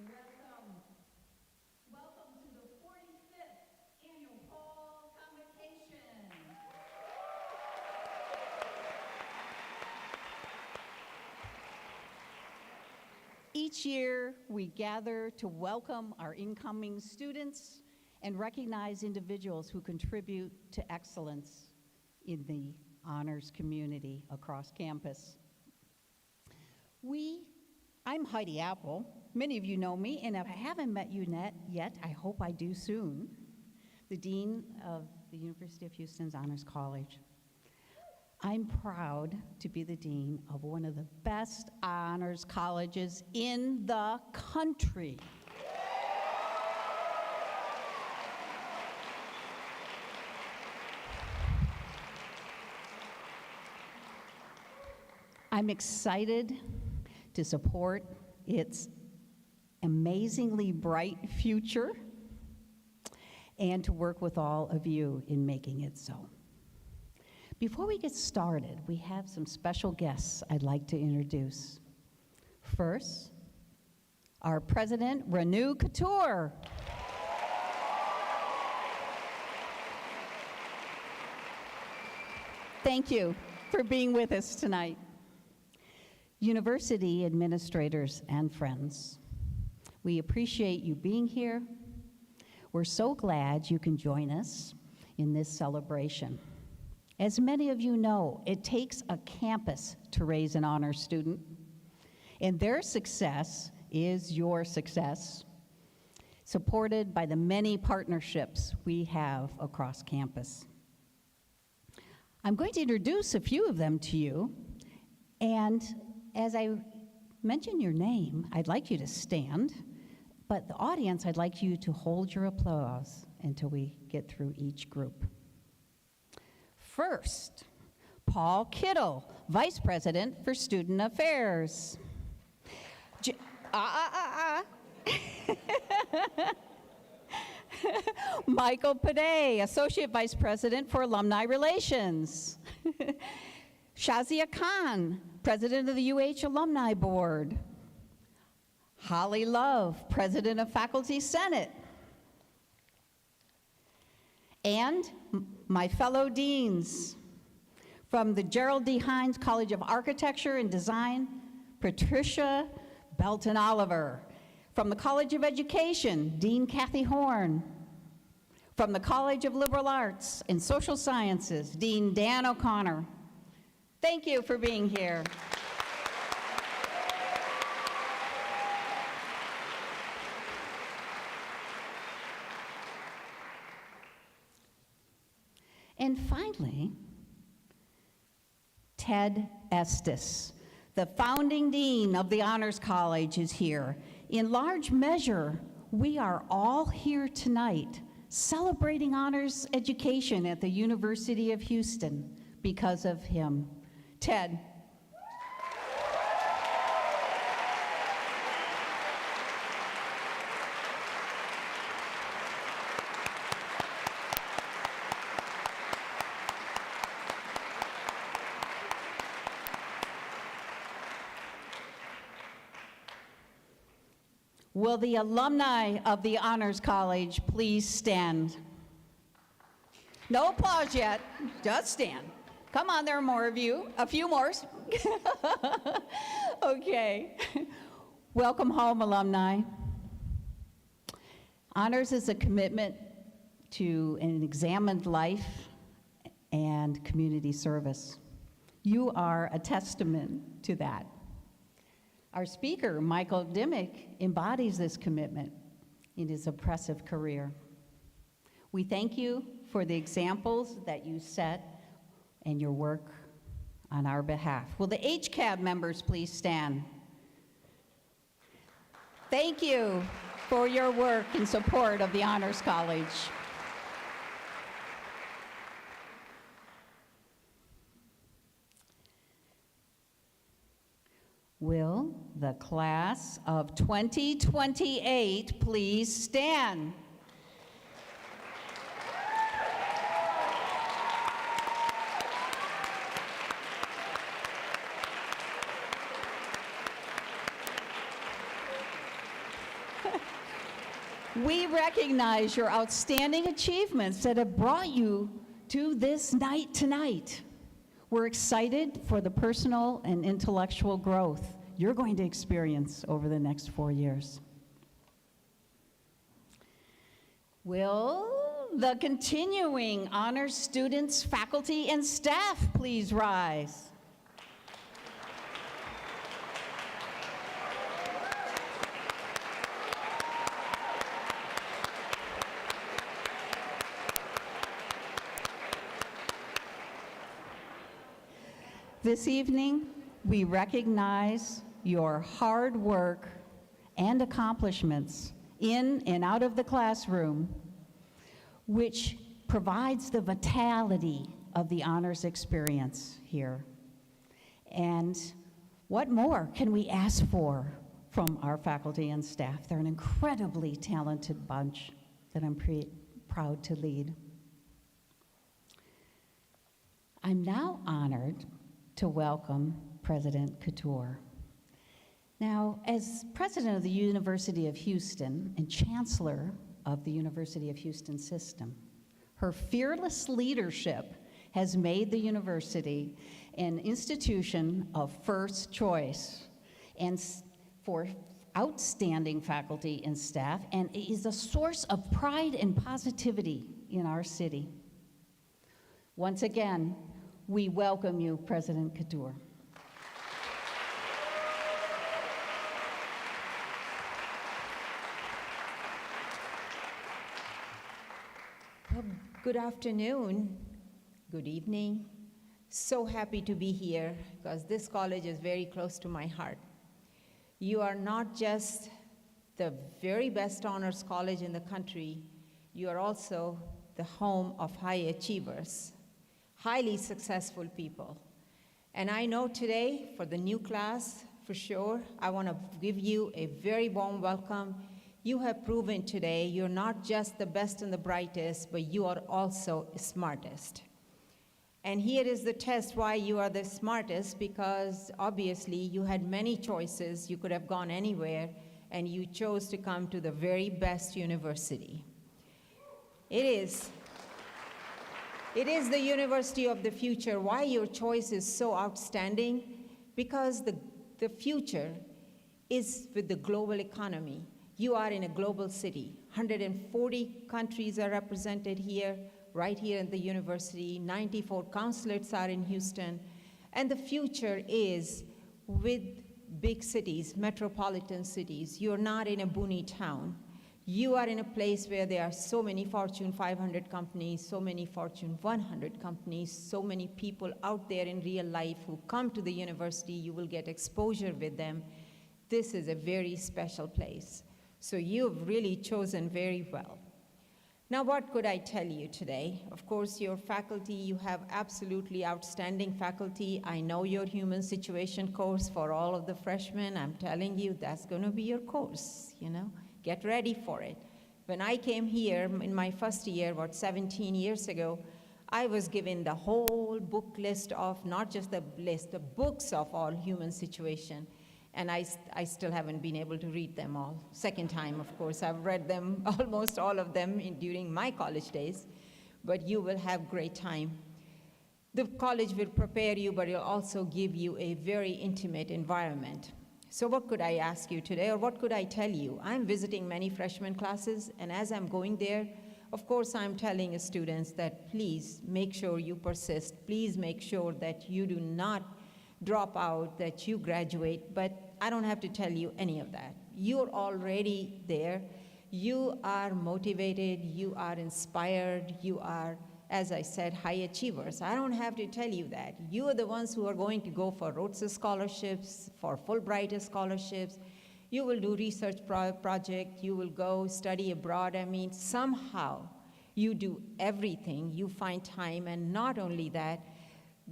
Welcome. Welcome to the 45th Annual Fall Convocation. Each year, we gather to welcome our incoming students and recognize individuals who contribute to excellence in the honors community across campus. I'm Heidi Apple. Many of you know me, and if I haven't met you yet, I hope I do soon, the Dean of the University of Houston's Honors College. I'm proud to be the dean of one of the best honors colleges in the country. I'm excited to support its amazingly bright future and to work with all of you in making it so. Before we get started, we have some special guests I'd like to introduce. First, our president, Renu Couture. Thank you for being with us tonight. University administrators and friends, we appreciate you being here. We're so glad you can join us in this celebration. As many of you know, it takes a campus to raise an honor student, and their success is your success, supported by the many partnerships we have across campus. I'm going to introduce a few of them to you, and as I mention your name, I'd like you to stand, but the audience, I'd like you to hold your applause until we get through each group. First, Paul Kittle, Vice President for Student Affairs. Michael Paday, Associate Vice President for Alumni Relations. Shazia Khan, President of the UH Alumni Board. Holly Love, President of Faculty Senate. And my fellow deans, from the Gerald D. Hines College of Architecture and Design, Patricia Belton Oliver. From the College of Education, Dean Kathy Horn. From the College of Liberal Arts and Social Sciences, Dean Dan O'Connor. Thank you for being here. And finally, Ted Estes, the founding dean of the Honors College, is here. In large measure, we are all here tonight celebrating honors education at the University of Houston because of him. Ted. Will the alumni of the Honors College please stand? No applause yet, just stand. Come on, there are more of you, a few more. Okay. Welcome home, alumni. Honors is a commitment to an examined life and community service. You are a testament to that. Our speaker, Michael Dimmick, embodies this commitment in his impressive career. We thank you for the examples that you set and your work on our behalf. Will the HCAB members please stand? Thank you for your work in support of the Honors College. Will the class of 2028 please stand? We recognize your outstanding achievements that have brought you to this night tonight. We're excited for the personal and intellectual growth you're going to experience over the next 4 years. Will the continuing honors students, faculty, and staff please rise? This evening, we recognize your hard work and accomplishments in and out of the classroom, which provides the vitality of the honors experience here. And what more can we ask for from our faculty and staff. They're an incredibly talented bunch that I'm proud to lead. I'm now honored to welcome President Couture. Now, as president of the University of Houston and chancellor of the University of Houston system, her fearless leadership has made the university an institution of first choice and for outstanding faculty and staff, and is a source of pride and positivity in our city. Once again, we welcome you, President Couture. Well, good afternoon, good evening. So happy to be here because this college is very close to my heart. You are not just the very best honors college in the country, you are also the home of high achievers, highly successful people. And I know today, for the new class, for sure, I want to give you a very warm welcome. You have proven today you're not just the best and the brightest, but you are also the smartest. And here is the test why you are the smartest, because obviously you had many choices. You could have gone anywhere, and you chose to come to the very best university. It is the university of the future. Why your choice is so outstanding? Because the future is with the global economy. You are in a global city. 140 countries are represented here, right here at the university. 94 consulates are in Houston. And the future is with big cities, metropolitan cities. You're not in a boony town. You are in a place where there are so many Fortune 500 companies, so many Fortune 100 companies, so many people out there in real life who come to the university. You will get exposure with them. This is a very special place. So you've really chosen very well. Now, what could I tell you today? Of course, your faculty, you have absolutely outstanding faculty. I know your human situation course for all of the freshmen. I'm telling you, that's going to be your course, you know. Get ready for it. When I came here in my first year, about 17 years ago, I was given the whole book list of, not just the list, the books of all human situation. And I still haven't been able to read them all. Second time, of course. I've read them, almost all of them, during my college days. But you will have great time. The college will prepare you, but it'll also give you a very intimate environment. So what could I ask you today, or what could I tell you? I'm visiting many freshman classes, and as I'm going there, of course, I'm telling students that please make sure you persist. Please make sure that you do not drop out, that you graduate, but I don't have to tell you any of that. You're already there. You are motivated, you are inspired, you are, as I said, high achievers. I don't have to tell you that. You are the ones who are going to go for Rhodes scholarships, for Fulbright scholarships. You will do research project, you will go study abroad. I mean, somehow you do everything, you find time, and not only that,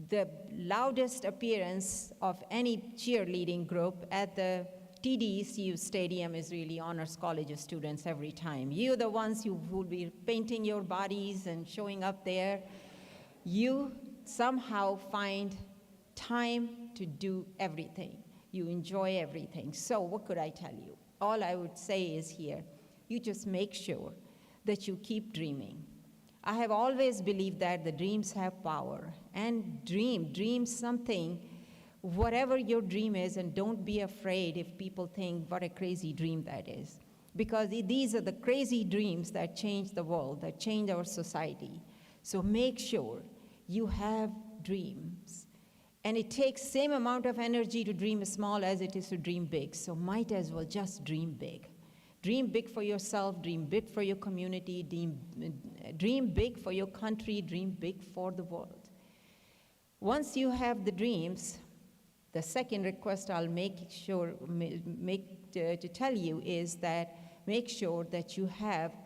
the loudest appearance of any cheerleading group at the TDECU Stadium is really honors college students every time. You're the ones who will be painting your bodies and showing up there. You somehow find time to do everything. You enjoy everything. So what could I tell you? All I would say is here, you just make sure that you keep dreaming. I have always believed that the dreams have power, and dream something, whatever your dream is, and don't be afraid if people think what a crazy dream that is. Because these are the crazy dreams that change the world, that change our society. So make sure you have dreams. And it takes same amount of energy to dream small as it is to dream big. So might as well just dream big. Dream big for yourself, dream big for your community, dream big for your country, dream big for the world. Once you have the dreams, the second request I'll make to tell you is that make sure that you have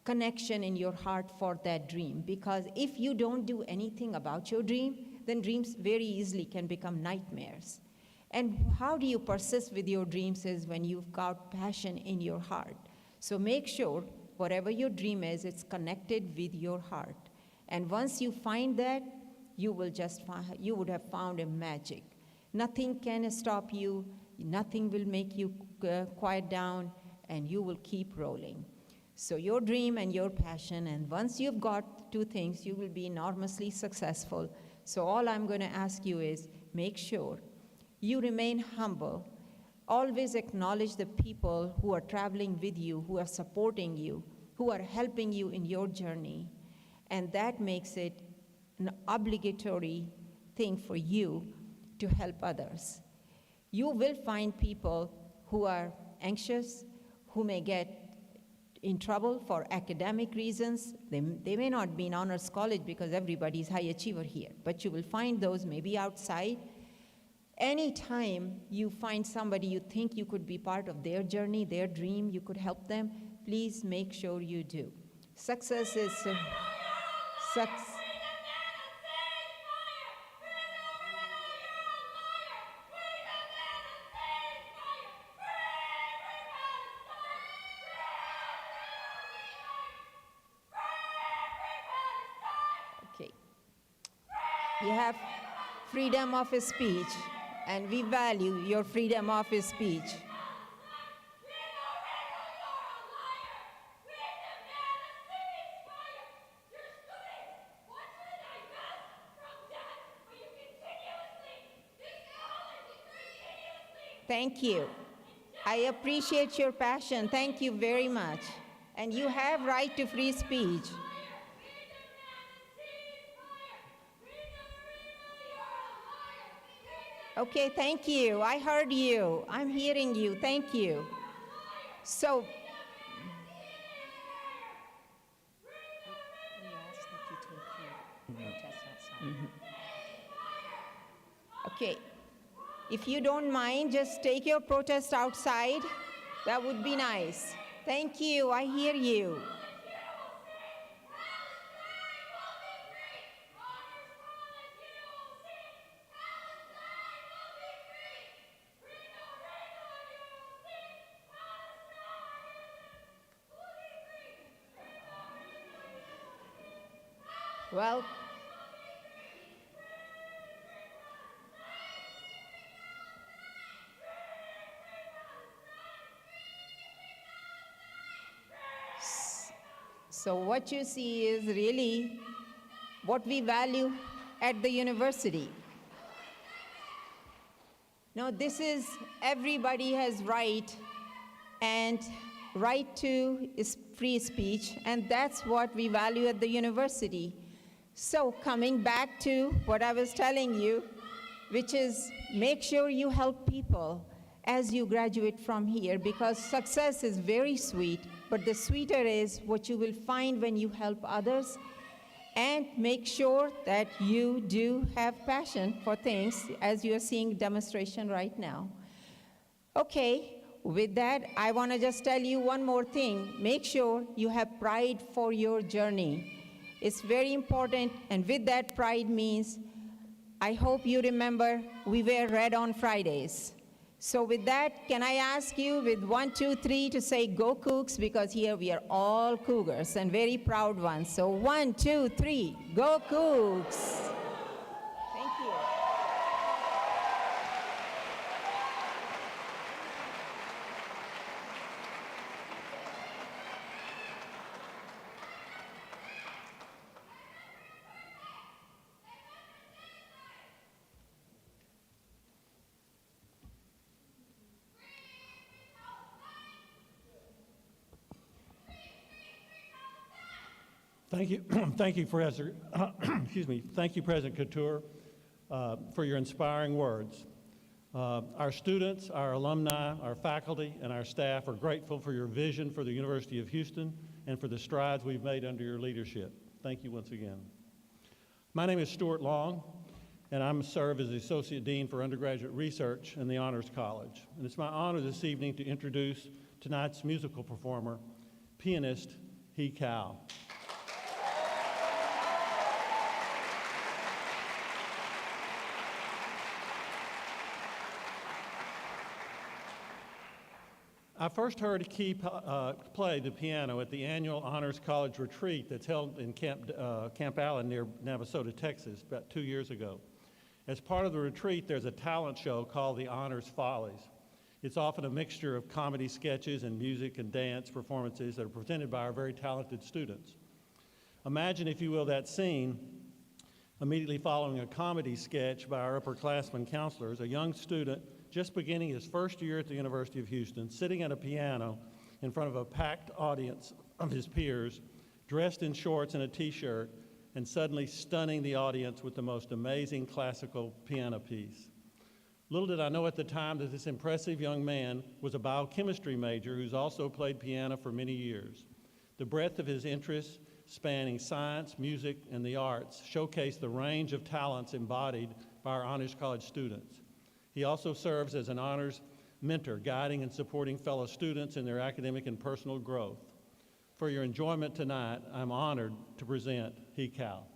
connection in your heart for that dream. Because if you don't do anything about your dream, then dreams very easily can become nightmares. And how do you persist with your dreams is when you've got passion in your heart. So make sure whatever your dream is, it's connected with your heart. And once you find that, you would have found a magic. Nothing can stop you, nothing will make you quiet down, and you will keep rolling. So your dream and your passion, and once you've got two things, you will be enormously successful. So all I'm going to ask you is make sure you remain humble. Always acknowledge the people who are traveling with you, who are supporting you, who are helping you in your journey. And that makes it an obligatory thing for you to help others. You will find people who are anxious, who may get in trouble for academic reasons. They may not be in honors college because everybody's high achiever here, but you will find those maybe outside. Anytime you find somebody you think you could be part of their journey, their dream, you could help them, please make sure you do. Success is okay. You have freedom of speech, and we value your freedom of speech. Thank you. I appreciate your passion. Thank you very much. And you have right to free speech. Okay, thank you. I heard you. I'm hearing you. Thank you. So, We ask that you take your protest outside. okay. If you don't mind, just take your protest outside. That would be nice. Thank you. I hear you. Well, so what you see is really what we value at the university. Now, this is everybody has right and right to is free speech, and that's what we value at the university. So coming back to what I was telling you, which is make sure you help people as you graduate from here, because success is very sweet, but the sweeter is what you will find when you help others, and make sure that you do have passion for things, as you are seeing demonstration right now. Okay, with that, I want to just tell you one more thing. Make sure you have pride for your journey. It's very important, and with that pride means, I hope you remember, we wear red on Fridays. So with that, can I ask you with 1, 2, 3 to say go Cougs, because here we are all Cougars and very proud ones. So 1, 2, 3, go Cougs. Thank you. Thank you, thank you, President. Excuse me. Thank you, President Couture, for your inspiring words. Our students, our alumni, our faculty, and our staff are grateful for your vision for the University of Houston and for the strides we've made under your leadership. Thank you once again. My name is Stuart Long, and I serve as the Associate Dean for Undergraduate Research in the Honors College. And it's my honor this evening to introduce tonight's musical performer, pianist Hee Cao. I first heard Key play the piano at the annual Honors College retreat that's held in Camp Allen near Navasota, Texas, about 2 years ago. As part of the retreat, there's a talent show called the Honors Follies. It's often a mixture of comedy sketches and music and dance performances that are presented by our very talented students. Imagine, if you will, that scene immediately following a comedy sketch by our upperclassmen counselors, a young student just beginning his first year at the University of Houston, sitting at a piano in front of a packed audience of his peers, dressed in shorts and a t-shirt, and suddenly stunning the audience with the most amazing classical piano piece. Little did I know at the time that this impressive young man was a biochemistry major who's also played piano for many years. The breadth of his interests, spanning science, music, and the arts, showcased the range of talents embodied by our Honors College students. He also serves as an honors mentor, guiding and supporting fellow students in their academic and personal growth. For your enjoyment tonight, I'm honored to present He Cal.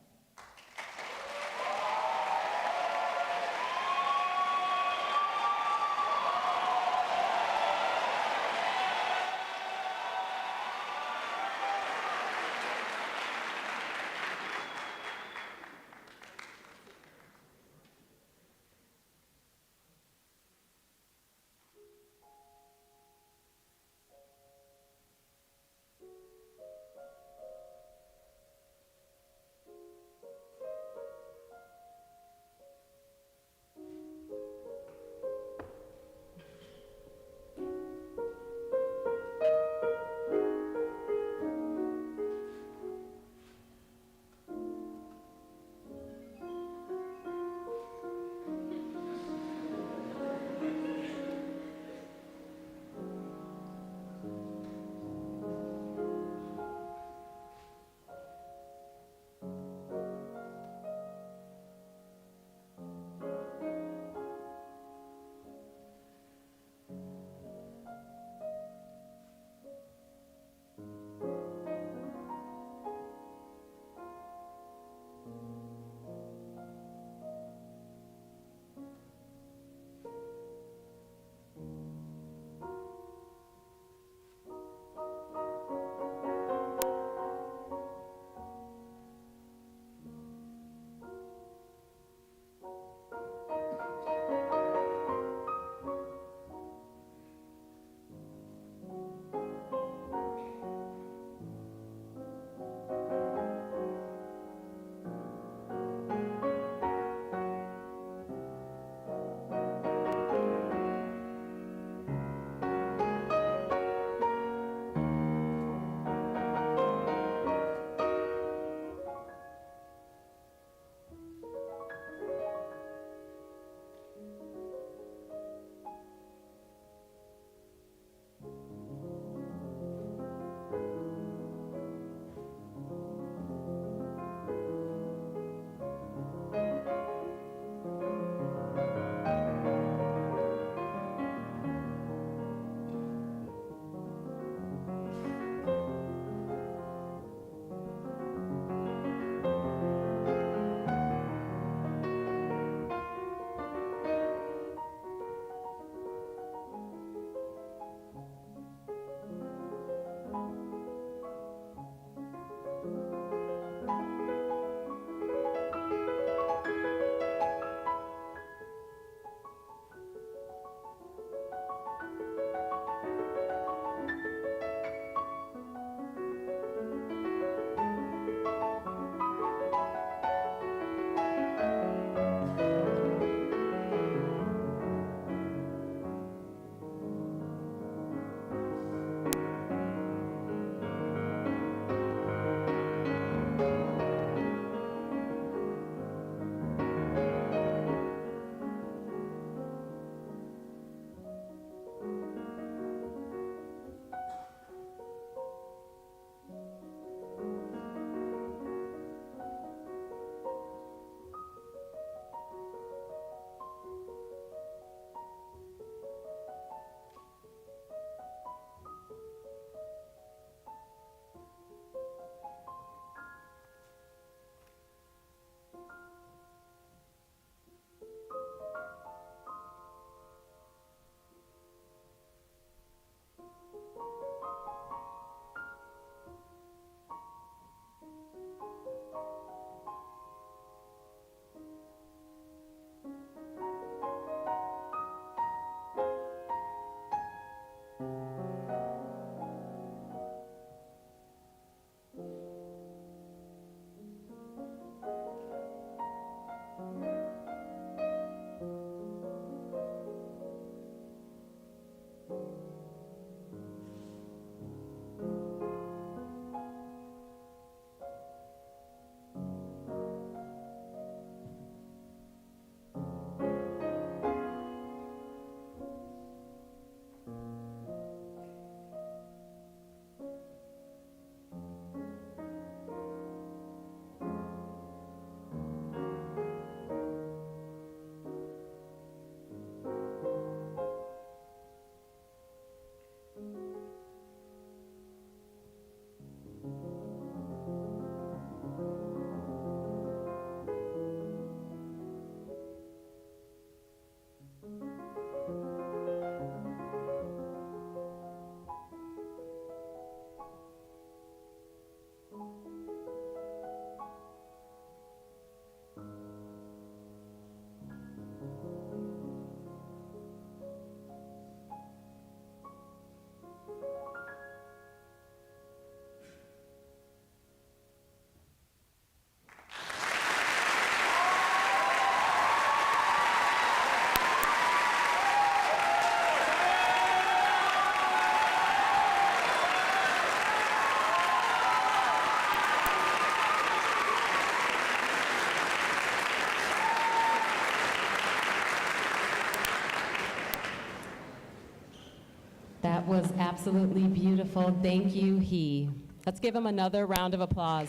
absolutely beautiful. Thank you, he. Let's give him another round of applause.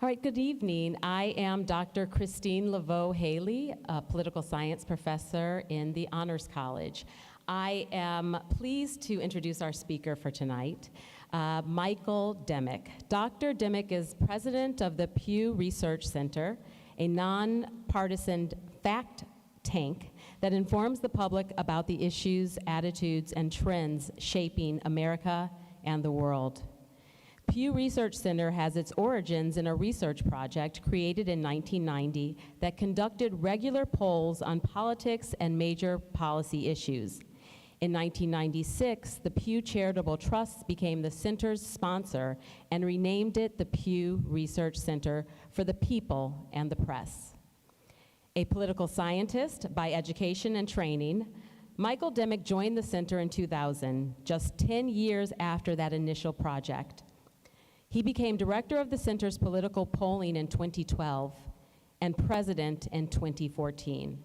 All right, good evening. I am Dr. Christine Laveau-Haley, a political science professor in the Honors College. I am pleased to introduce our speaker for tonight, Michael Dimick. Dr. Dimick is president of the Pew Research Center, a nonpartisan fact tank that informs the public about the issues, attitudes, and trends shaping America and the world. Pew Research Center has its origins in a research project created in 1990 that conducted regular polls on politics and major policy issues. In 1996, the Pew Charitable Trust became the center's sponsor and renamed it the Pew Research Center for the People and the Press. A political scientist by education and training, Michael Dimick joined the center in 2000, just 10 years after that initial project. He became director of the center's political polling in 2012 and president in 2014.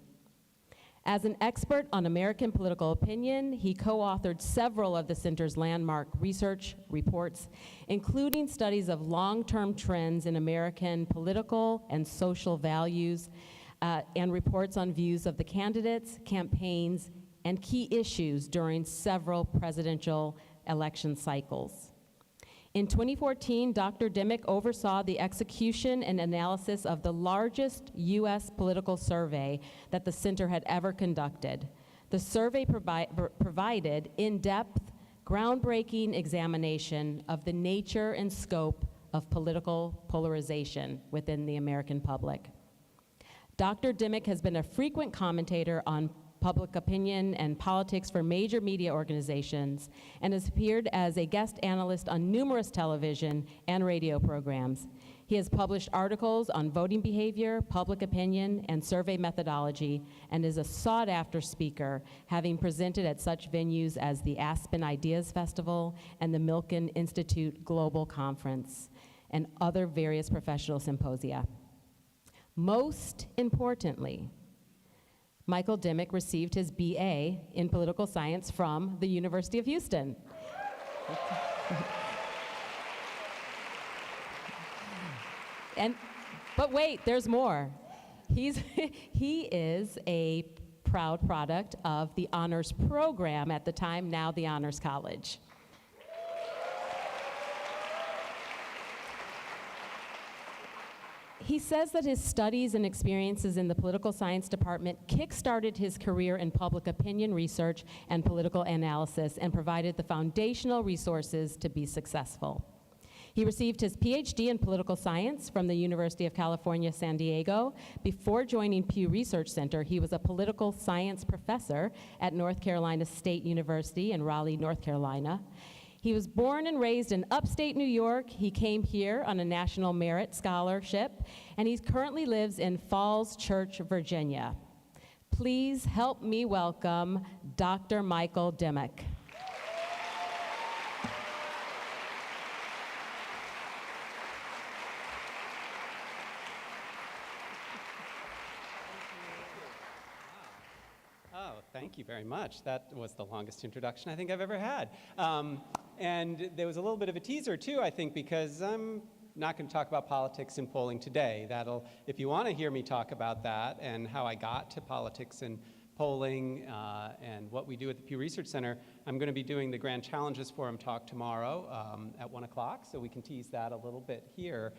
As an expert on American political opinion, he co-authored several of the center's landmark research reports, including studies of long-term trends in American political and social values, and reports on views of the candidates, campaigns, and key issues during several presidential election cycles. In 2014, Dr. Dimick oversaw the execution and analysis of the largest U.S. political survey that the center had ever conducted. The survey provided in-depth, groundbreaking examination of the nature and scope of political polarization within the American public. Dr. Dimick has been a frequent commentator on public opinion and politics for major media organizations, and has appeared as a guest analyst on numerous television and radio programs. He has published articles on voting behavior, public opinion, and survey methodology, and is a sought-after speaker, having presented at such venues as the Aspen Ideas Festival and the Milken Institute Global Conference, and other various professional symposia. Most importantly, Michael Dimick received his BA in political science from the University of Houston. But wait, there's more. He is a proud product of the honors program at the time, now the Honors College. He says that his studies and experiences in the political science department kick-started his career in public opinion research and political analysis and provided the foundational resources to be successful. He received his PhD in political science from the University of California, San Diego. Before joining Pew Research Center, he was a political science professor at North Carolina State University in Raleigh, North Carolina. He was born and raised in upstate New York. He came here on a National Merit Scholarship, and he currently lives in Falls Church, Virginia. Please help me welcome Dr. Michael Dimick. Thank you very much. That was the longest introduction I think I've ever had. And there was a little bit of a teaser too, I think, because I'm not going to talk about politics and polling today. If you want to hear me talk about that and how I got to politics and polling and what we do at the Pew Research Center, I'm going to be doing the Grand Challenges Forum talk tomorrow at 1 o'clock, so we can tease that a little bit here.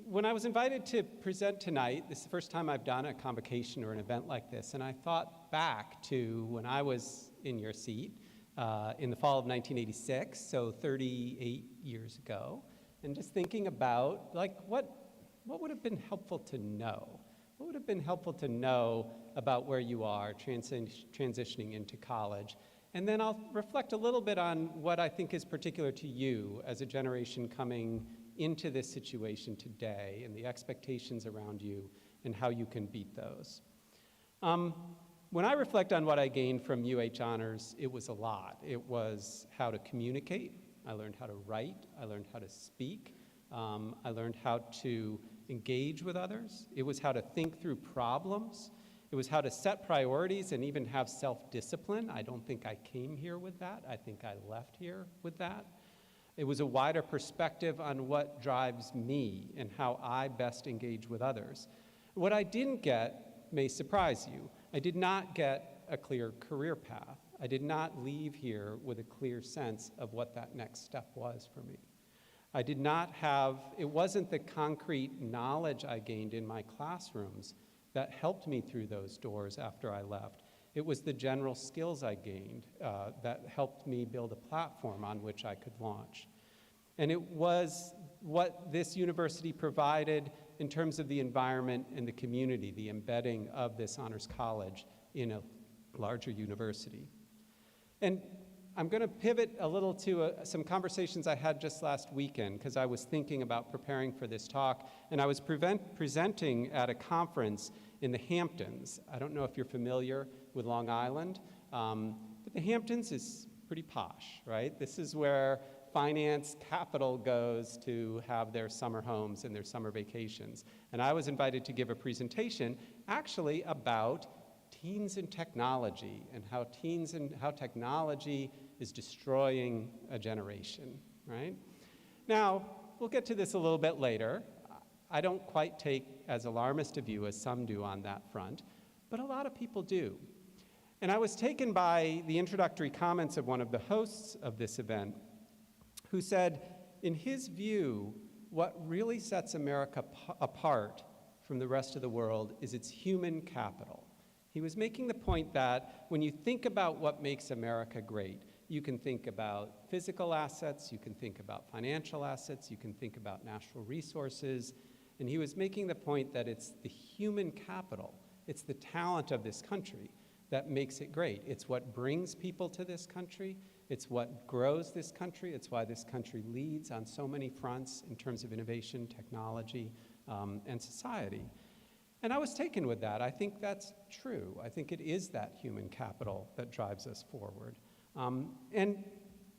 When I was invited to present tonight, this is the first time I've done a convocation or an event like this, and I thought back to when I was in your seat in the fall of 1986, so 38 years ago, and just thinking about, like, what would have been helpful to know? What would have been helpful to know about where you are transitioning into college? And then I'll reflect a little bit on what I think is particular to you as a generation coming into this situation today and the expectations around you and how you can beat those. When I reflect on what I gained from UH Honors, it was a lot. It was how to communicate. I learned how to write. I learned how to speak. I learned how to engage with others. It was how to think through problems. It was how to set priorities and even have self-discipline. I don't think I came here with that. I think I left here with that. It was a wider perspective on what drives me and how I best engage with others. What I didn't get may surprise you. I did not get a clear career path. I did not leave here with a clear sense of what that next step was for me. I did not have, it wasn't the concrete knowledge I gained in my classrooms that helped me through those doors after I left. It was the general skills I gained that helped me build a platform on which I could launch. And it was what this university provided in terms of the environment and the community, the embedding of this honors college in a larger university. And I'm going to pivot a little to some conversations I had just last weekend because I was thinking about preparing for this talk, and I was presenting at a conference in the Hamptons. I don't know if you're familiar with Long Island, but the Hamptons is pretty posh, right? This is where finance capital goes to have their summer homes and their summer vacations. And I was invited to give a presentation actually about teens and technology and how technology is destroying a generation, right? Now, we'll get to this a little bit later. I don't quite take as alarmist a view as some do on that front, but a lot of people do. And I was taken by the introductory comments of one of the hosts of this event who said, in his view, what really sets America apart from the rest of the world is its human capital. He was making the point that when you think about what makes America great, you can think about physical assets, you can think about financial assets, you can think about natural resources, and he was making the point that it's the human capital, it's the talent of this country that makes it great. It's what brings people to this country, it's what grows this country, it's why this country leads on so many fronts in terms of innovation, technology, and society. And I was taken with that. I think that's true. I think it is that human capital that drives us forward. And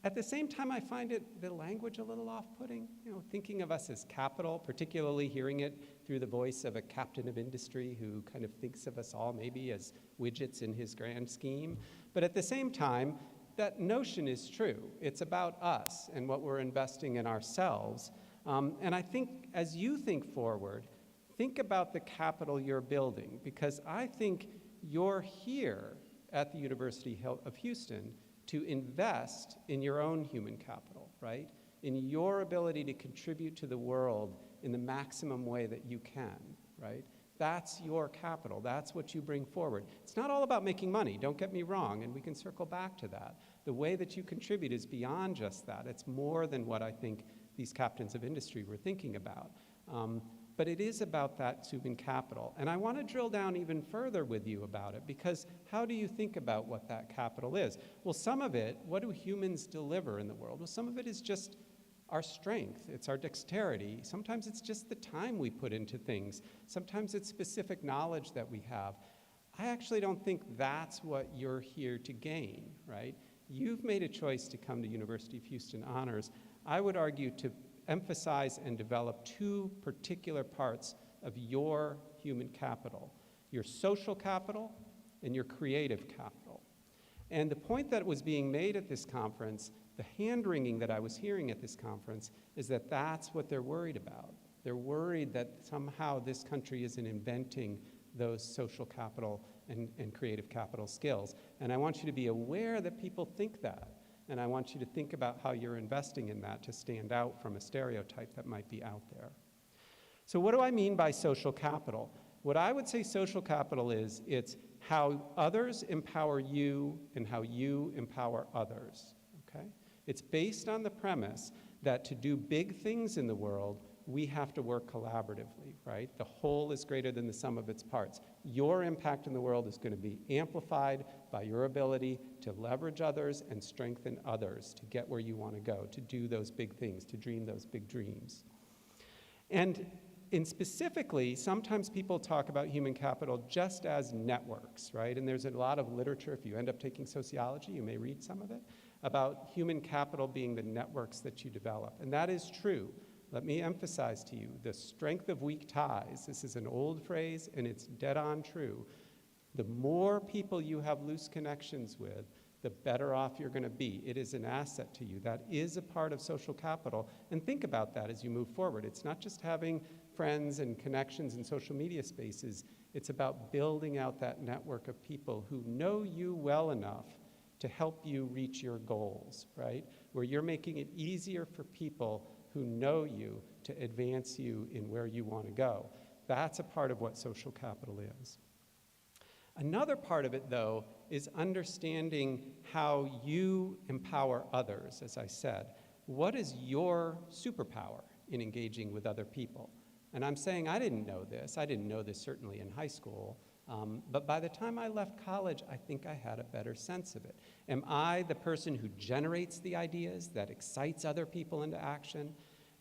at the same time, I find the language a little off-putting. You know, thinking of us as capital, particularly hearing it through the voice of a captain of industry who kind of thinks of us all maybe as widgets in his grand scheme. But at the same time, that notion is true. It's about us and what we're investing in ourselves. And I think as you think forward, think about the capital you're building, because I think you're here at the University of Houston to invest in your own human capital, right? In your ability to contribute to the world in the maximum way that you can, right? That's your capital. That's what you bring forward. It's not all about making money, don't get me wrong, and we can circle back to that. The way that you contribute is beyond just that. It's more than what I think these captains of industry were thinking about. But it is about that human capital. And I want to drill down even further with you about it, because how do you think about what that capital is? Well, some of it, what do humans deliver in the world? Well, some of it is just our strength. It's our dexterity. Sometimes it's just the time we put into things. Sometimes it's specific knowledge that we have. I actually don't think that's what you're here to gain, right? You've made a choice to come to University of Houston Honors. I would argue to emphasize and develop two particular parts of your human capital: your social capital and your creative capital. And the point that was being made at this conference, the hand-wringing that I was hearing at this conference, is that that's what they're worried about. They're worried that somehow this country isn't inventing those social capital and creative capital skills. And I want you to be aware that people think that. And I want you to think about how you're investing in that to stand out from a stereotype that might be out there. So what do I mean by social capital? What I would say social capital is, it's how others empower you and how you empower others, okay? It's based on the premise that to do big things in the world, we have to work collaboratively, right? The whole is greater than the sum of its parts. Your impact in the world is going to be amplified by your ability to leverage others and strengthen others to get where you want to go, to do those big things, to dream those big dreams. And specifically, sometimes people talk about human capital just as networks, right? And there's a lot of literature, if you end up taking sociology, you may read some of it, about human capital being the networks that you develop. And that is true. let me emphasize to you, the strength of weak ties, this is an old phrase and it's dead on true. The more people you have loose connections with, the better off you're going to be. It is an asset to you. That is a part of social capital. And think about that as you move forward. It's not just having friends and connections in social media spaces. It's about building out that network of people who know you well enough to help you reach your goals, right? Where you're making it easier for people who know you to advance you in where you want to go. That's a part of what social capital is. Another part of it, though, is understanding how you empower others, as I said. What is your superpower in engaging with other people? And I'm saying I didn't know this. I didn't know this certainly in high school. But by the time I left college, I think I had a better sense of it. Am I the person who generates the ideas that excites other people into action?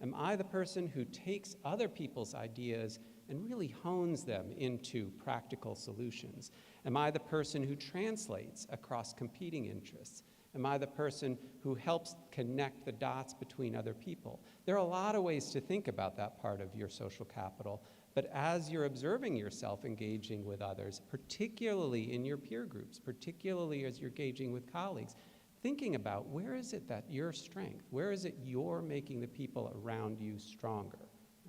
Am I the person who takes other people's ideas and really hones them into practical solutions? Am I the person who translates across competing interests? Am I the person who helps connect the dots between other people? There are a lot of ways to think about that part of your social capital, but as you're observing yourself engaging with others, particularly in your peer groups, particularly as you're engaging with colleagues, thinking about where is it that your strength, where is it you're making the people around you stronger,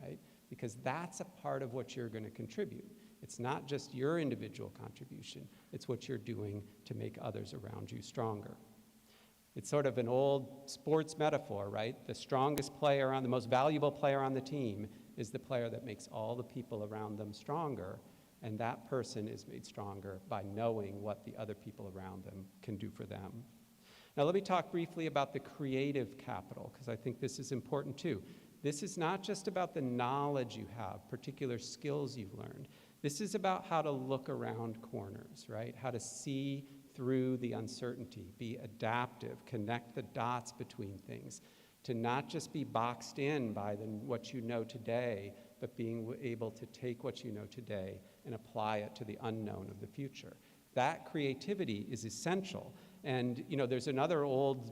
right? Because that's a part of what you're going to contribute. It's not just your individual contribution, it's what you're doing to make others around you stronger. It's sort of an old sports metaphor, right? The strongest player the most valuable player on the team is the player that makes all the people around them stronger, and that person is made stronger by knowing what the other people around them can do for them. Now let me talk briefly about the creative capital, because I think this is important too. This is not just about the knowledge you have, particular skills you've learned. This is about how to look around corners, right? How to see through the uncertainty, be adaptive, connect the dots between things, to not just be boxed in by what you know today, but being able to take what you know today and apply it to the unknown of the future. That creativity is essential. And there's another old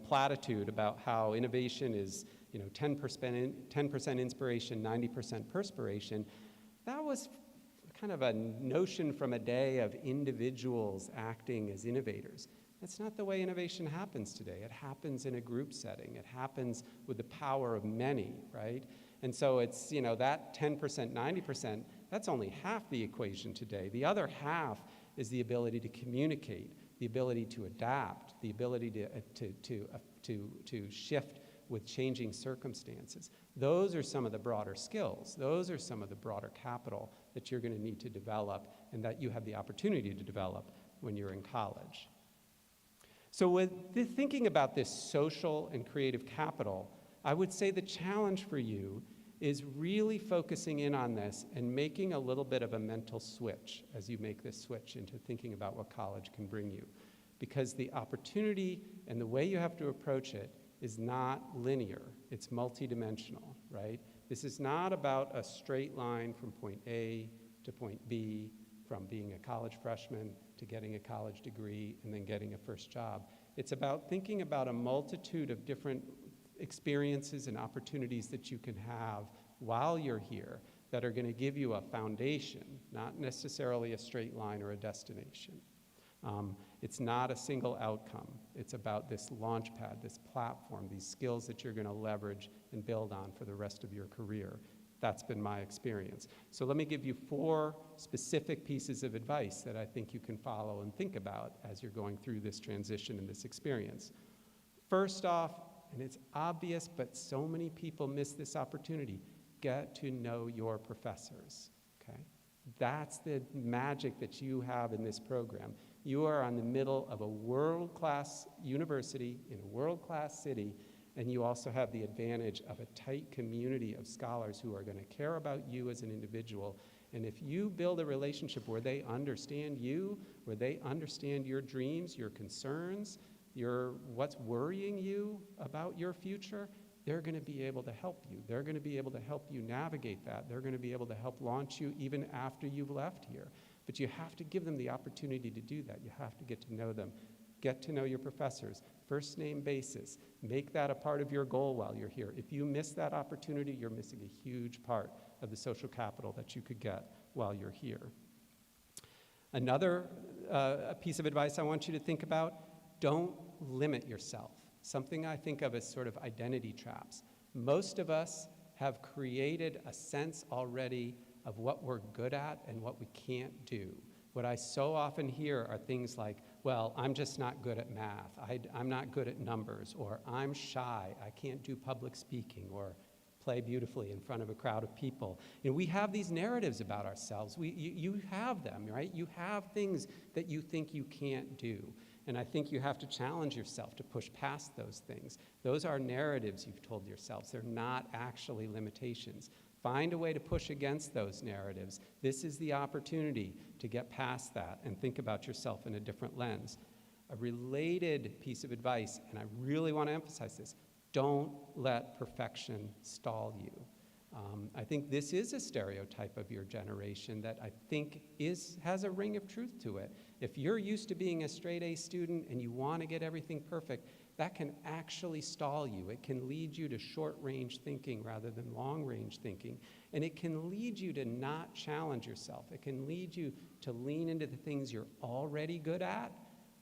platitude about how innovation is 10% inspiration, 90% perspiration. That was kind of a notion from a day of individuals acting as innovators. That's not the way innovation happens today. It happens in a group setting. It happens with the power of many, right? And so it's, that 10%, 90%, that's only half the equation today. The other half is the ability to communicate, the ability to adapt, the ability to shift with changing circumstances. Those are some of the broader skills. Those are some of the broader capital that you're going to need to develop and that you have the opportunity to develop when you're in college. So with thinking about this social and creative capital, I would say the challenge for you is really focusing in on this and making a little bit of a mental switch as you make this switch into thinking about what college can bring you. Because the opportunity and the way you have to approach it is not linear, it's multidimensional, right? This is not about a straight line from point A to point B, from being a college freshman to getting a college degree and then getting a first job. It's about thinking about a multitude of different experiences and opportunities that you can have while you're here that are going to give you a foundation, not necessarily a straight line or a destination. It's not a single outcome. It's about this launch pad, this platform, these skills that you're going to leverage and build on for the rest of your career. That's been my experience. So let me give you 4 specific pieces of advice that I think you can follow and think about as you're going through this transition and this experience. First off, and it's obvious, but so many people miss this opportunity, get to know your professors, okay? That's the magic that you have in this program. You are in the middle of a world-class university in a world-class city, and you also have the advantage of a tight community of scholars who are going to care about you as an individual. And if you build a relationship where they understand you, where they understand your dreams, your concerns, what's worrying you about your future, they're going to be able to help you. They're going to be able to help you navigate that. They're going to be able to help launch you even after you've left here. But you have to give them the opportunity to do that. You have to get to know them. Get to know your professors. first name basis. Make that a part of your goal while you're here. If you miss that opportunity, you're missing a huge part of the social capital that you could get while you're here. Another piece of advice I want you to think about, don't limit yourself. Something I think of as sort of identity traps. Most of us have created a sense already of what we're good at and what we can't do. What I so often hear are things like, well, I'm just not good at math, I'm not good at numbers, or I'm shy, I can't do public speaking, or play beautifully in front of a crowd of people. You know, we have these narratives about ourselves. You have them, right? You have things that you think you can't do. And I think you have to challenge yourself to push past those things. Those are narratives you've told yourselves. They're not actually limitations. Find a way to push against those narratives. This is the opportunity to get past that and think about yourself in a different lens. A related piece of advice, and I really want to emphasize this, don't let perfection stall you. I think this is a stereotype of your generation that I think has a ring of truth to it. If you're used to being a straight A student and you want to get everything perfect, that can actually stall you. It can lead you to short-range thinking rather than long-range thinking. And it can lead you to not challenge yourself. It can lead you to lean into the things you're already good at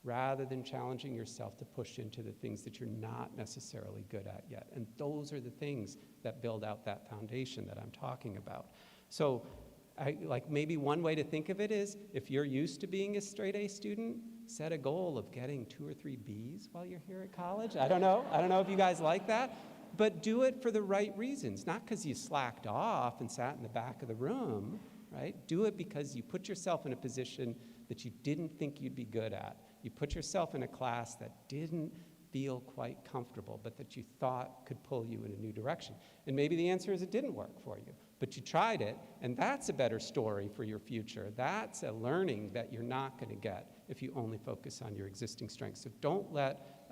rather than challenging yourself to push into the things that you're not necessarily good at yet. And those are the things that build out that foundation that I'm talking about. So maybe one way to think of it is, if you're used to being a straight A student, set a goal of getting 2 or 3 Bs while you're here at college. I don't know if you guys like that, but do it for the right reasons, not because you slacked off and sat in the back of the room, right? Do it because you put yourself in a position that you didn't think you'd be good at. You put yourself in a class that didn't feel quite comfortable, but that you thought could pull you in a new direction. And maybe the answer is it didn't work for you, but you tried it, and that's a better story for your future. That's a learning that you're not going to get if you only focus on your existing strengths. So don't let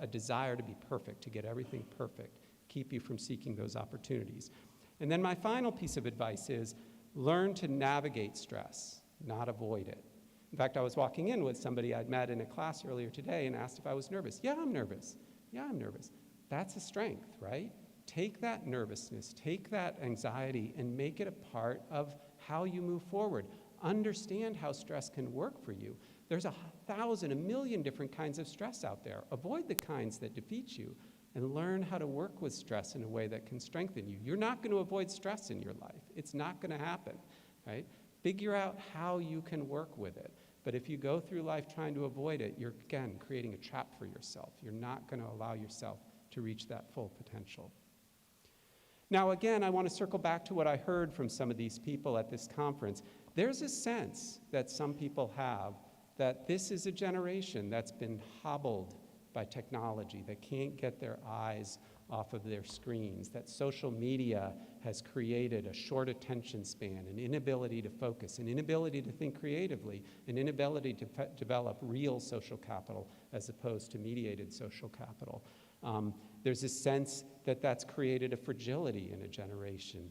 a desire to be perfect, to get everything perfect, keep you from seeking those opportunities. And then my final piece of advice is learn to navigate stress, not avoid it. In fact, I was walking in with somebody I'd met in a class earlier today and asked if I was nervous. Yeah, I'm nervous. Yeah, I'm nervous. That's a strength, right? Take that nervousness, take that anxiety, and make it a part of how you move forward. Understand how stress can work for you. There's 1,000, 1,000,000 different kinds of stress out there. Avoid the kinds that defeat you and learn how to work with stress in a way that can strengthen you. You're not going to avoid stress in your life. It's not going to happen, right? Figure out how you can work with it. But if you go through life trying to avoid it, you're, again, creating a trap for yourself. You're not going to allow yourself to reach that full potential. Now, again, I want to circle back to what I heard from some of these people at this conference. There's a sense that some people have that this is a generation that's been hobbled by technology, that can't get their eyes off of their screens, that social media has created a short attention span, an inability to focus, an inability to think creatively, an inability to develop real social capital as opposed to mediated social capital. There's a sense that that's created a fragility in a generation,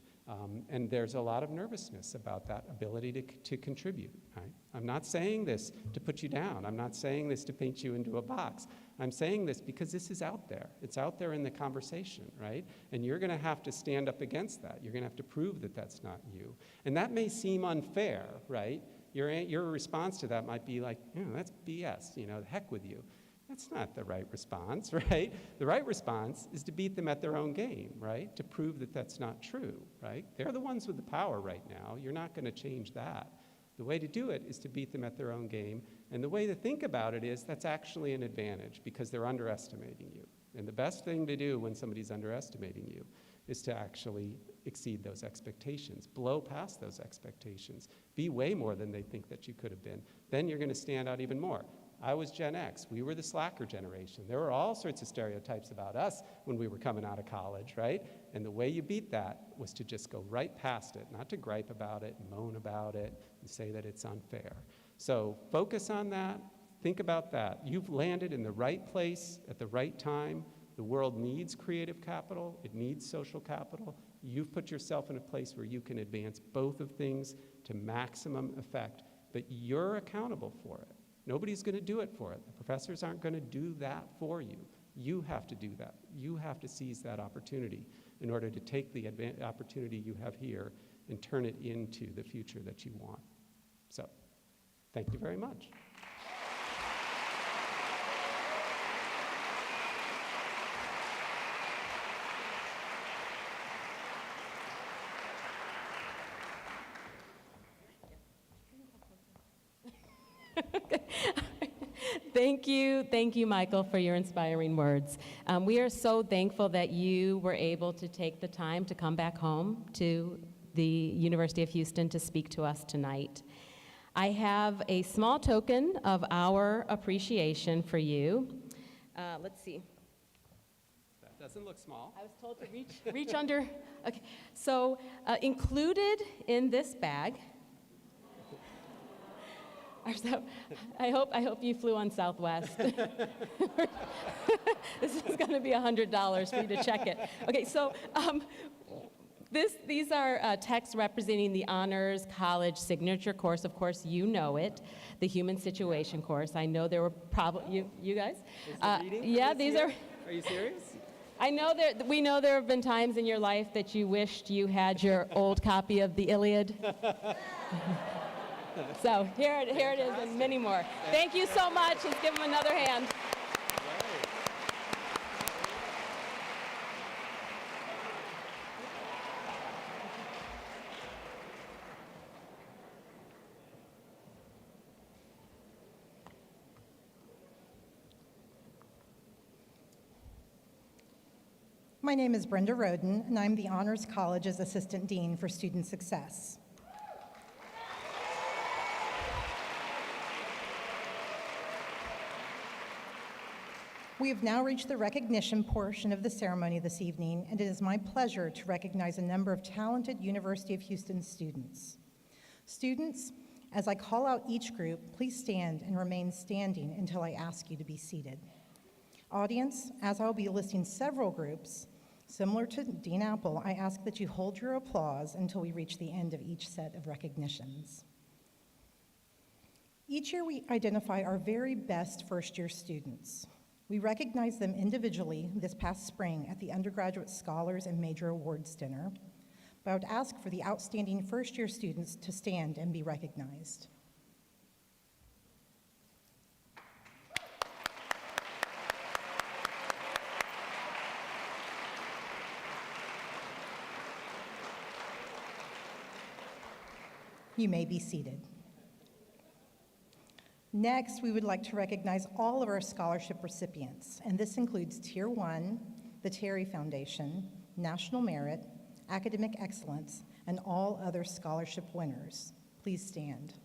and there's a lot of nervousness about that ability to contribute. Right? I'm not saying this to put you down. I'm not saying this to paint you into a box. I'm saying this because this is out there. It's out there in the conversation, right? And you're going to have to stand up against that. You're going to have to prove that that's not you. And that may seem unfair, right? Your response to that might be like, that's BS, the heck with you. That's not the right response, right? The right response is to beat them at their own game, right? To prove that that's not true, right? They're the ones with the power right now. You're not going to change that. The way to do it is to beat them at their own game. And the way to think about it is that's actually an advantage because they're underestimating you. And the best thing to do when somebody's underestimating you is to actually exceed those expectations, blow past those expectations, be way more than they think that you could have been. Then you're going to stand out even more. I was Gen X. We were the slacker generation. There were all sorts of stereotypes about us when we were coming out of college, right? And the way you beat that was to just go right past it, not to gripe about it, moan about it, and say that it's unfair. So focus on that. Think about that. You've landed in the right place at the right time. The world needs creative capital. It needs social capital. You've put yourself in a place where you can advance both of things to maximum effect, but you're accountable for it. Nobody's going to do it for it. The professors aren't going to do that for you. You have to do that. You have to seize that opportunity in order to take the opportunity you have here and turn it into the future that you want. So, thank you very much. Thank you, Michael, for your inspiring words. We are so thankful that you were able to take the time to come back home to the University of Houston to speak to us tonight. I have a small token of our appreciation for you. Let's see. That doesn't look small. I was told to reach under. Okay, so included in this bag. So I hope you flew on Southwest. This is going to be $100 for you to check it. Okay, so these are texts representing the Honors College signature course. Of course, you know it, the Human Situation course. I know there were probably you guys. Yeah, these are. Are you serious? We know there have been times in your life that you wished you had your old copy of the Iliad. So here it is, and many more. Thank you so much. Let's give them another hand. My name is Brenda Roden, and I'm the Honors College's Assistant Dean for Student Success. We have now reached the recognition portion of the ceremony this evening, and it is my pleasure to recognize a number of talented University of Houston students. Students, as I call out each group, please stand and remain standing until I ask you to be seated. Audience, as I'll be listing several groups, similar to Dean Apple, I ask that you hold your applause until we reach the end of each set of recognitions. Each year we identify our very best first-year students. We recognize them individually this past spring at the Undergraduate Scholars and Major Awards Dinner, but I would ask for the outstanding first-year students to stand and be recognized. You may be seated. Next, we would like to recognize all of our scholarship recipients, and this includes Tier 1, the Terry Foundation, National Merit, Academic Excellence, and all other scholarship winners. Please stand.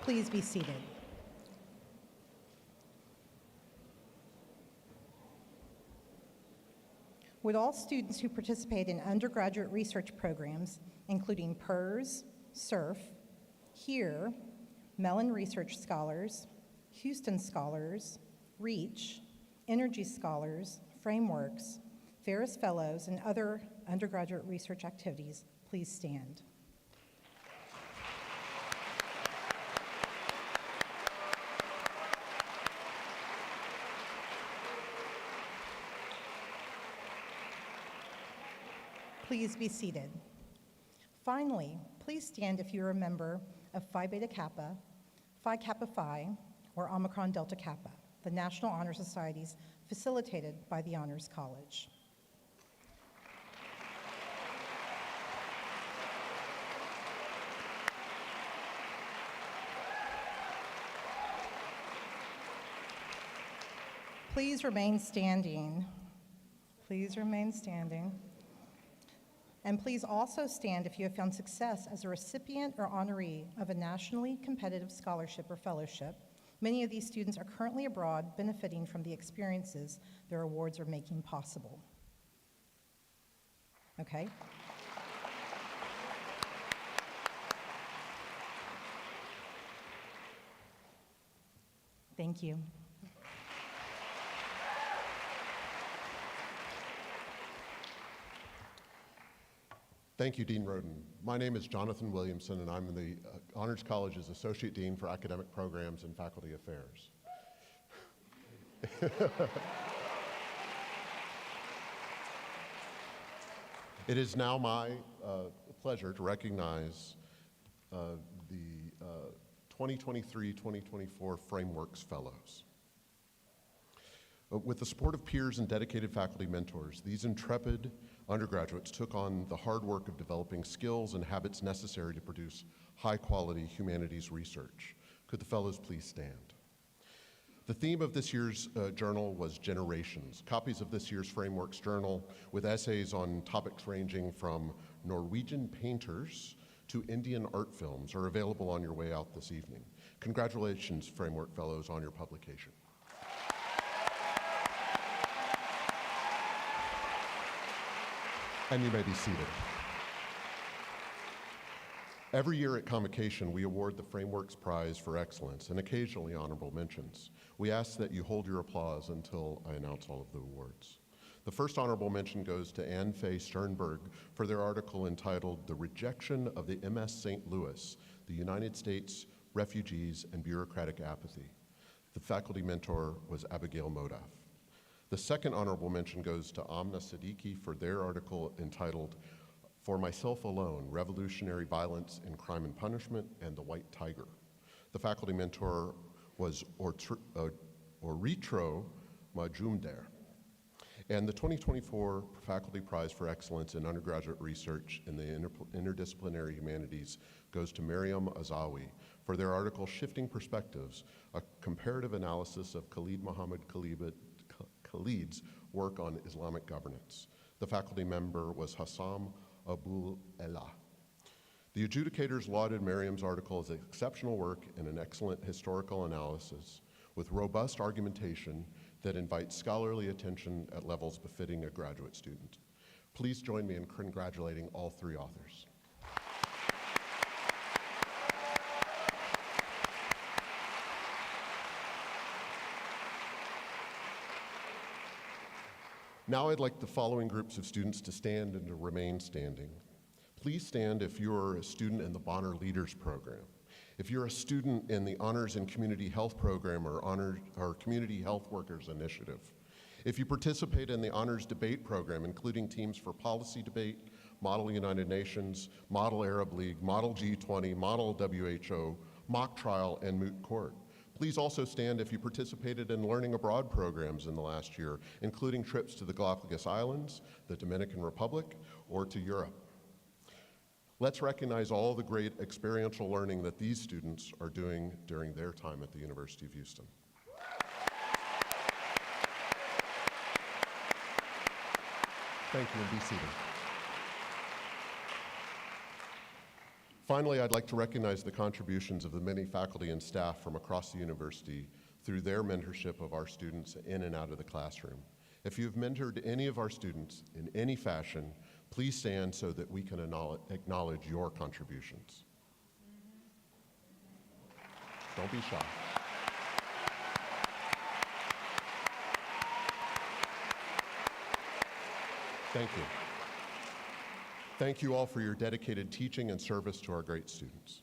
Please be seated. Would all students who participate in undergraduate research programs, including PERS, SURF, HERE, Mellon Research Scholars, Houston Scholars, REACH, Energy Scholars, Frameworks, Ferris Fellows, and other undergraduate research activities, please stand. Please be seated. Finally, please stand if you're a member of Phi Beta Kappa, Phi Kappa Phi, or Omicron Delta Kappa, the National Honor Societies facilitated by the Honors College. Please remain standing. Please remain standing. And please also stand if you have found success as a recipient or honoree of a nationally competitive scholarship or fellowship. Many of these students are currently abroad, benefiting from the experiences their awards are making possible. Okay? Thank you. Thank you, Dean Roden. My name is Jonathan Williamson, and I'm the Honors College's Associate Dean for Academic Programs and Faculty Affairs. It is now my pleasure to recognize the 2023-2024 Frameworks Fellows. With the support of peers and dedicated faculty mentors, these intrepid undergraduates took on the hard work of developing skills and habits necessary to produce high-quality humanities research. Could the fellows please stand? The theme of this year's journal was generations. Copies of this year's Frameworks journal with essays on topics ranging from Norwegian painters to Indian art films are available on your way out this evening. Congratulations, Framework Fellows, on your publication. And you may be seated. Every year at Convocation, we award the Frameworks Prize for Excellence and occasionally honorable mentions. We ask that you hold your applause until I announce all of the awards. The first honorable mention goes to Anne Faye Sternberg for their article entitled The Rejection of the MS St. Louis, the United States, Refugees, and Bureaucratic Apathy. The faculty mentor was Abigail Modaf. The second honorable mention goes to Amna Siddiqui for their article entitled For Myself Alone, Revolutionary Violence in Crime and Punishment and the White Tiger. The faculty mentor was Oritro Majumder. And the 2024 Faculty Prize for Excellence in Undergraduate Research in the Interdisciplinary Humanities goes to Mariam Azawi for their article Shifting Perspectives, a comparative analysis of Khalid Muhammad Khalid's work on Islamic governance. The faculty member was Hassam Abul Ella. The adjudicators lauded Mariam's article as exceptional work and an excellent historical analysis with robust argumentation that invites scholarly attention at levels befitting a graduate student. Please join me in congratulating all three authors. Now I'd like the following groups of students to stand and to remain standing. Please stand if you're a student in the Bonner Leaders Program. If you're a student in the Honors in Community Health Program or Community Health Workers Initiative. If you participate in the Honors Debate Program, including teams for Policy Debate, Model United Nations, Model Arab League, Model G20, Model WHO, Mock Trial, and Moot Court. Please also stand if you participated in learning abroad programs in the last year, including trips to the Galapagos Islands, the Dominican Republic, or to Europe. Let's recognize all the great experiential learning that these students are doing during their time at the University of Houston. Thank you, and be seated. Finally, I'd like to recognize the contributions of the many faculty and staff from across the university through their mentorship of our students in and out of the classroom. If you've mentored any of our students in any fashion, please stand so that we can acknowledge your contributions. Don't be shy. Thank you. Thank you all for your dedicated teaching and service to our great students.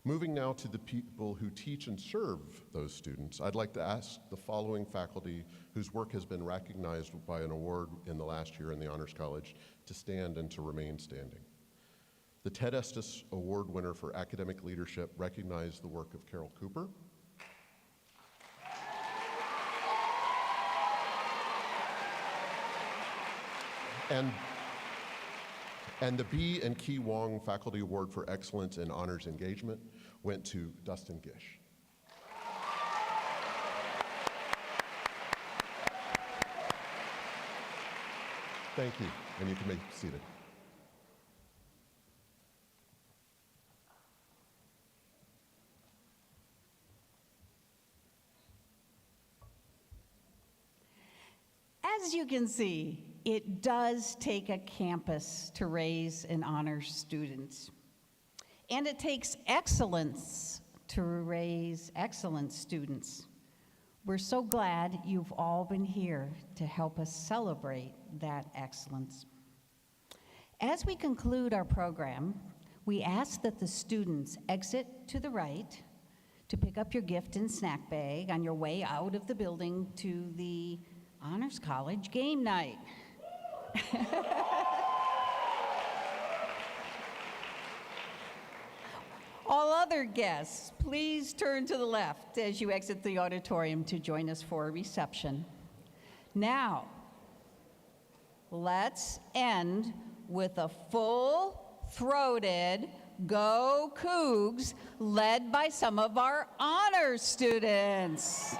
Moving now to the people who teach and serve those students, I'd like to ask the following faculty whose work has been recognized by an award in the last year in the Honors College to stand and to remain standing. The Ted Estes Award winner for academic leadership recognized the work of Carol Cooper. And the B. and Key Wong Faculty Award for Excellence in Honors Engagement went to Dustin Gish. Thank you, and you can be seated. As you can see, it does take a campus to raise and honor students. And it takes excellence to raise excellent students. We're so glad you've all been here to help us celebrate that excellence. As we conclude our program, we ask that the students exit to the right to pick up your gift and snack bag on your way out of the building to the Honors College game night. All other guests, please turn to the left as you exit the auditorium to join us for a reception. Now, let's end with a full-throated Go Cougs led by some of our honors students.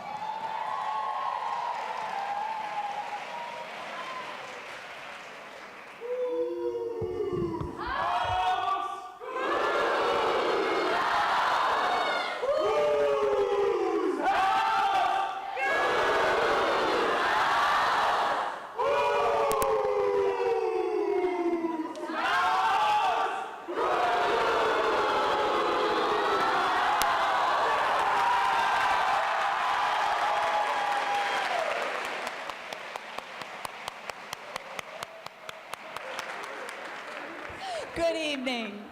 Good evening.